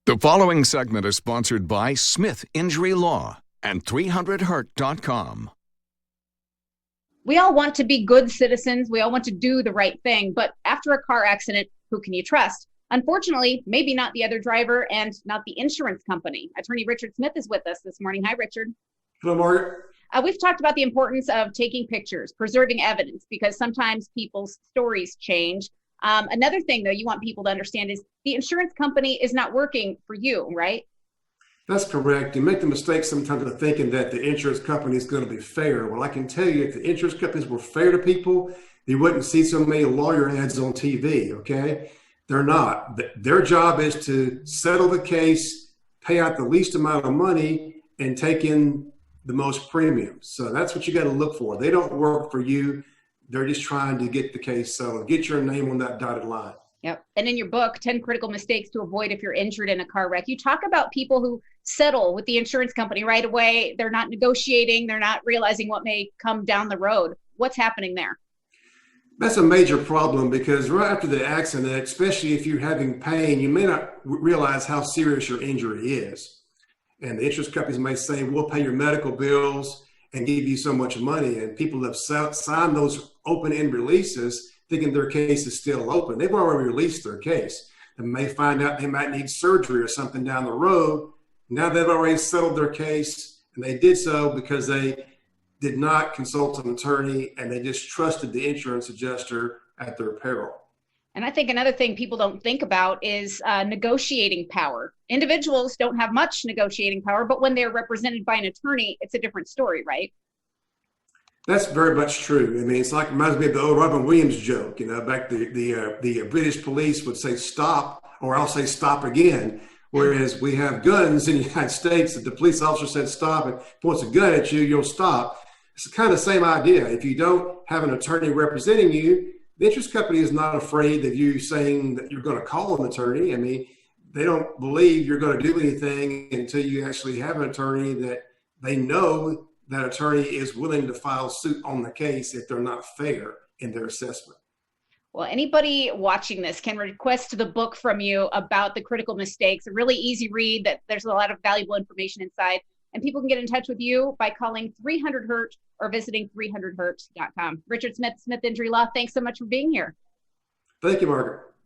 The following segment is sponsored by Smith Injury Law and 300hurt.com. We all want to be good citizens. We all want to do the right thing. But after a car accident, who can you trust? Unfortunately, maybe not the other driver and not the insurance company. Attorney Richard Smith is with us this morning. Hi, Richard. Hello, Margaret. We've talked about the importance of taking pictures, preserving evidence, because sometimes people's stories change. Another thing, though, you want people to understand is the insurance company is not working for you, right? That's correct. You make the mistake sometimes of thinking that the insurance company is going to be fair. Well, I can tell you if the insurance companies were fair to people, you wouldn't see so many lawyer ads on TV, okay? They're not. Their job is to settle the case, pay out the least amount of money, and take in the most premiums. So that's what you got to look for. They don't work for you. They're just trying to get the case settled, get your name on that dotted line. Yep. And in your book, 10 Critical Mistakes to Avoid If You're Injured in a Car Wreck, you talk about people who settle with the insurance company right away. They're not negotiating. They're not realizing what may come down the road. What's happening there? That's a major problem because right after the accident, especially if you're having pain, you may not realize how serious your injury is. And the insurance companies may say, we'll pay your medical bills and give you so much money. And people have signed those open-end releases thinking their case is still open. They've already released their case. They may find out they might need surgery or something down the road. Now they've already settled their case, and they did so because they did not consult an attorney and they just trusted the insurance adjuster at their peril. And I think another thing people don't think about is negotiating power. Individuals don't have much negotiating power, but when they're represented by an attorney, it's a different story, right? That's very much true. I mean, it's like, reminds me of the old Robin Williams joke, back the British police would say stop, or I'll say stop again. Whereas we have guns in the United States, if the police officer said stop and points a gun at you, you'll stop. It's kind of the same idea. If you don't have an attorney representing you, the insurance company is not afraid of you saying that you're going to call an attorney. I mean, they don't believe you're going to do anything until you actually have an attorney that they know that attorney is willing to file suit on the case if they're not fair in their assessment. Well, anybody watching this can request the book from you about the critical mistakes. A really easy read that there's a lot of valuable information inside. And people can get in touch with you by calling 300hurt or visiting 300hurt.com. Richard Smith, Smith Injury Law, thanks so much for being here. Thank you, Margaret.